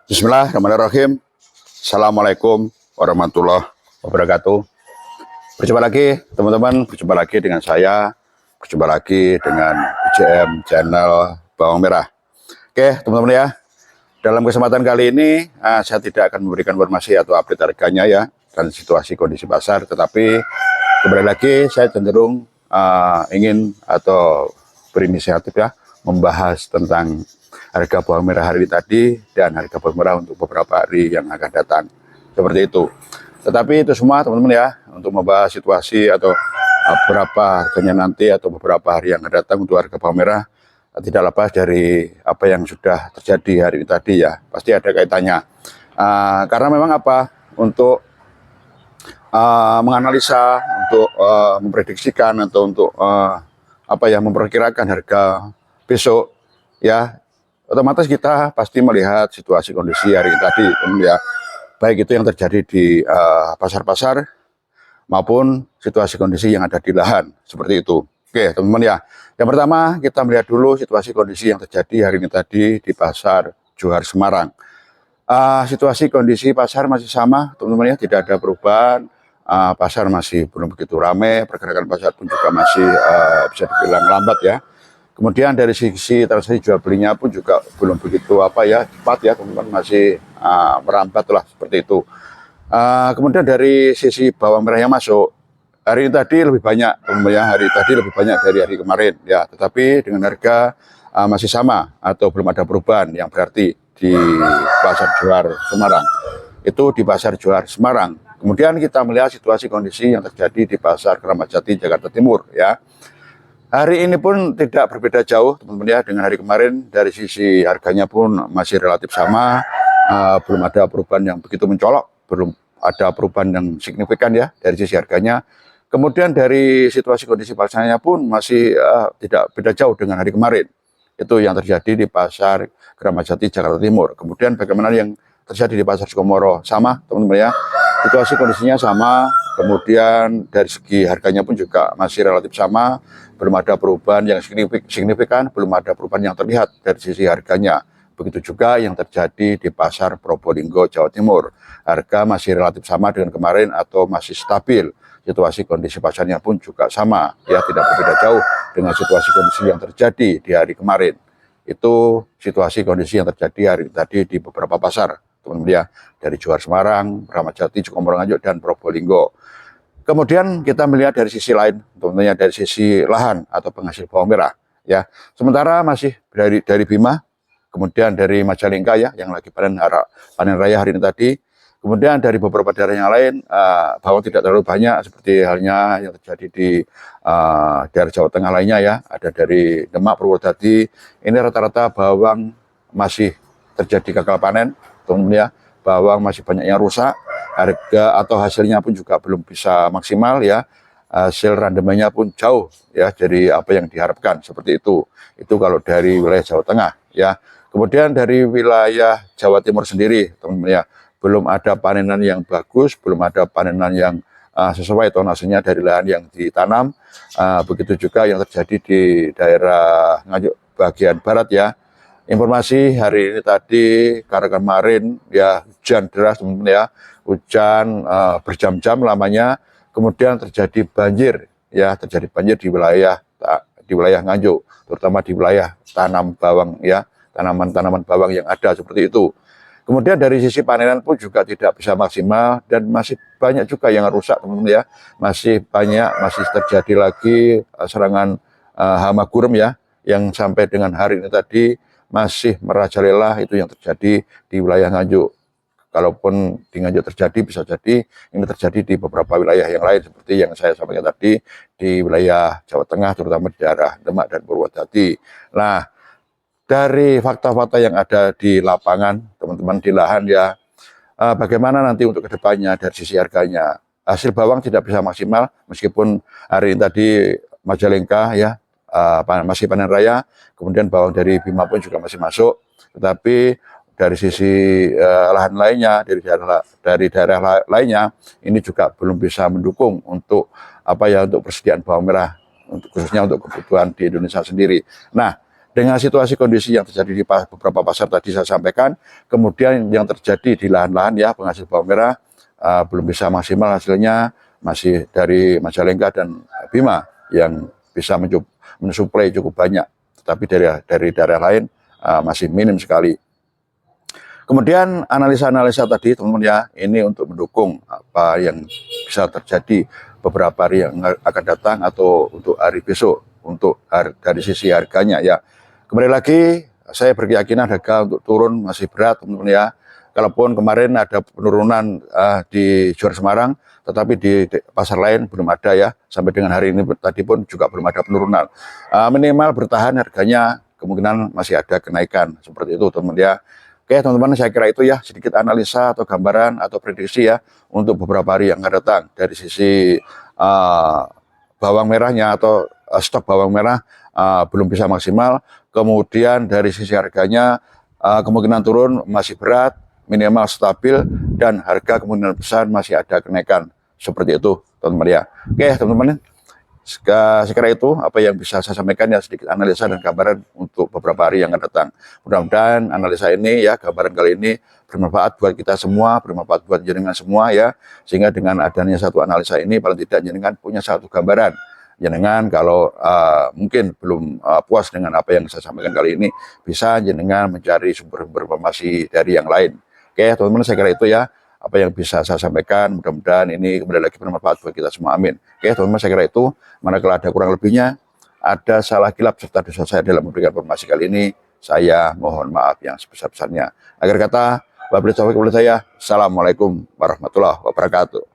Bismillahirrahmanirrahim. Assalamualaikum warahmatullahi wabarakatuh. Berjumpa lagi teman-teman, berjumpa lagi dengan saya, berjumpa lagi dengan BJM channel Bawang Merah. Oke teman-teman ya, dalam kesempatan kali ini saya tidak akan memberikan informasi atau update harganya ya, dan situasi kondisi pasar, tetapi kembali lagi saya cenderung ingin atau berinisiatif ya, membahas tentang harga bawang merah hari ini tadi dan harga bawang merah untuk beberapa hari yang akan datang, seperti itu. Tetapi itu semua teman-teman ya, untuk membahas situasi atau berapa harganya nanti atau beberapa hari yang akan datang untuk harga bawang merah, tidak lepas dari apa yang sudah terjadi hari ini tadi ya, pasti ada kaitannya. Karena memang apa, untuk menganalisa, untuk memprediksikan atau untuk memperkirakan harga besok ya, otomatis kita pasti melihat situasi kondisi hari ini tadi ya, baik itu yang terjadi di pasar-pasar maupun situasi kondisi yang ada di lahan, seperti itu. Oke teman-teman ya, yang pertama kita melihat dulu situasi kondisi yang terjadi hari ini tadi di pasar Johar Semarang. Situasi kondisi pasar masih sama teman-teman ya, tidak ada perubahan. Pasar masih belum begitu ramai, pergerakan pasar pun juga masih bisa dibilang lambat ya. Kemudian dari sisi transaksi jual belinya pun juga belum begitu cepat ya teman-teman, masih merambat lah seperti itu. Kemudian dari sisi bawang merah yang masuk hari ini tadi lebih banyak teman-teman ya, hari tadi lebih banyak dari hari kemarin ya, tetapi dengan harga masih sama atau belum ada perubahan yang berarti di pasar Johar Semarang. Itu di pasar Johar Semarang. Kemudian kita melihat situasi kondisi yang terjadi di pasar Keramat Jati Jakarta Timur ya. Hari ini pun tidak berbeda jauh teman-teman ya dengan hari kemarin. Dari sisi harganya pun masih relatif sama, belum ada perubahan yang begitu mencolok, belum ada perubahan yang signifikan ya dari sisi harganya. Kemudian dari situasi kondisi pasarnya pun masih tidak beda jauh dengan hari kemarin. Itu yang terjadi di pasar Keramat Jati Jakarta Timur. Kemudian bagaimana yang terjadi di pasar Sukomoro, sama teman-teman ya, situasi kondisinya sama. Kemudian dari segi harganya pun juga masih relatif sama, belum ada perubahan yang signifikan, belum ada perubahan yang terlihat dari sisi harganya. Begitu juga yang terjadi di pasar Probolinggo, Jawa Timur. Harga masih relatif sama dengan kemarin atau masih stabil. Situasi kondisi pasarnya pun juga sama, ya tidak berbeda jauh dengan situasi kondisi yang terjadi di hari kemarin. Itu situasi kondisi yang terjadi hari tadi di beberapa pasar, teman-teman ya, dari Johar Semarang, Keramat Jati, Sukomoro Nganjuk, dan Probolinggo. Kemudian kita melihat dari sisi lain, tentunya dari sisi lahan atau penghasil bawang merah ya. Sementara masih dari Bima, kemudian dari Majalengka ya, yang lagi panen raya hari ini tadi. Kemudian dari beberapa daerah yang lain, bawang tidak terlalu banyak seperti halnya yang terjadi di daerah Jawa Tengah lainnya ya. Ada dari Demak, Purwodadi. Ini rata-rata bawang masih terjadi gagal panen, teman-teman ya. Bawang masih banyak yang rusak, harga atau hasilnya pun juga belum bisa maksimal ya, hasil randemennya pun jauh ya dari apa yang diharapkan, seperti itu. Itu kalau dari wilayah Jawa Tengah ya. Kemudian dari wilayah Jawa Timur sendiri teman-teman ya, belum ada panenan yang bagus, belum ada panenan yang sesuai tonasenya dari lahan yang ditanam. Begitu juga yang terjadi di daerah Nganjuk bagian barat ya. Informasi hari ini tadi, karena kemarin ya hujan deras teman-teman ya, hujan berjam-jam lamanya, kemudian terjadi banjir ya, terjadi banjir di wilayah Nganjuk, terutama di wilayah tanam bawang ya, tanaman-tanaman bawang yang ada seperti itu. Kemudian dari sisi panenan pun juga tidak bisa maksimal dan masih banyak juga yang rusak teman-teman ya, masih terjadi lagi serangan hama gurem ya, yang sampai dengan hari ini tadi masih merajalela, itu yang terjadi di wilayah Nganjuk. Kalaupun di Nganjuk terjadi, bisa jadi ini terjadi di beberapa wilayah yang lain seperti yang saya sampaikan tadi di wilayah Jawa Tengah, terutama di daerah Demak dan Purwodadi. Nah, dari fakta-fakta yang ada di lapangan, teman-teman di lahan ya, bagaimana nanti untuk kedepannya dari sisi harganya. Hasil bawang tidak bisa maksimal meskipun hari ini tadi Majalengka ya, masih panen raya, kemudian bawang dari Bima pun juga masih masuk, tetapi dari sisi lahan lainnya, dari daerah lainnya, ini juga belum bisa mendukung untuk untuk persediaan bawang merah, khususnya untuk kebutuhan di Indonesia sendiri. Nah, dengan situasi kondisi yang terjadi di beberapa pasar tadi saya sampaikan, kemudian yang terjadi di lahan-lahan ya penghasil bawang merah belum bisa maksimal hasilnya, masih dari Majalengka dan Bima yang bisa mensuplai cukup banyak, tetapi dari daerah lain masih minim sekali. Kemudian analisa-analisa tadi teman-teman ya, ini untuk mendukung apa yang bisa terjadi beberapa hari yang akan datang atau untuk hari besok untuk dari sisi harganya ya. Kembali lagi saya berkeyakinan harga untuk turun masih berat teman-teman ya. Kalaupun kemarin ada penurunan di Johor Semarang, tetapi di pasar lain belum ada ya. Sampai dengan hari ini tadi pun juga belum ada penurunan. Minimal bertahan harganya kemungkinan masih ada kenaikan seperti itu teman-teman ya. Oke teman-teman, saya kira itu ya sedikit analisa atau gambaran atau prediksi ya untuk beberapa hari yang akan datang dari sisi bawang merahnya atau stok bawang merah belum bisa maksimal. Kemudian dari sisi harganya kemungkinan turun masih berat, minimal stabil, dan harga kemungkinan besar masih ada kenaikan seperti itu teman-teman ya. Oke teman-teman, sekira itu apa yang bisa saya sampaikan ya, sedikit analisa dan gambaran untuk beberapa hari yang akan datang. Mudah-mudahan analisa ini ya, gambaran kali ini bermanfaat buat kita semua, bermanfaat buat jenengan semua ya, sehingga dengan adanya satu analisa ini paling tidak jenengan punya satu gambaran. Jenengan kalau mungkin belum puas dengan apa yang saya sampaikan kali ini, bisa jenengan mencari sumber-sumber informasi dari yang lain. Oke teman-teman, saya kira itu ya apa yang bisa saya sampaikan. Mudah-mudahan ini kembali lagi bermanfaat buat kita semua, amin. Oke teman-teman, saya kira itu. Manakala ada kurang lebihnya, ada salah kilap serta dosa saya dalam memberikan informasi kali ini, saya mohon maaf yang sebesar-besarnya. Akhir kata, wabillahi taufiq walhidayah. Assalamualaikum warahmatullahi wabarakatuh.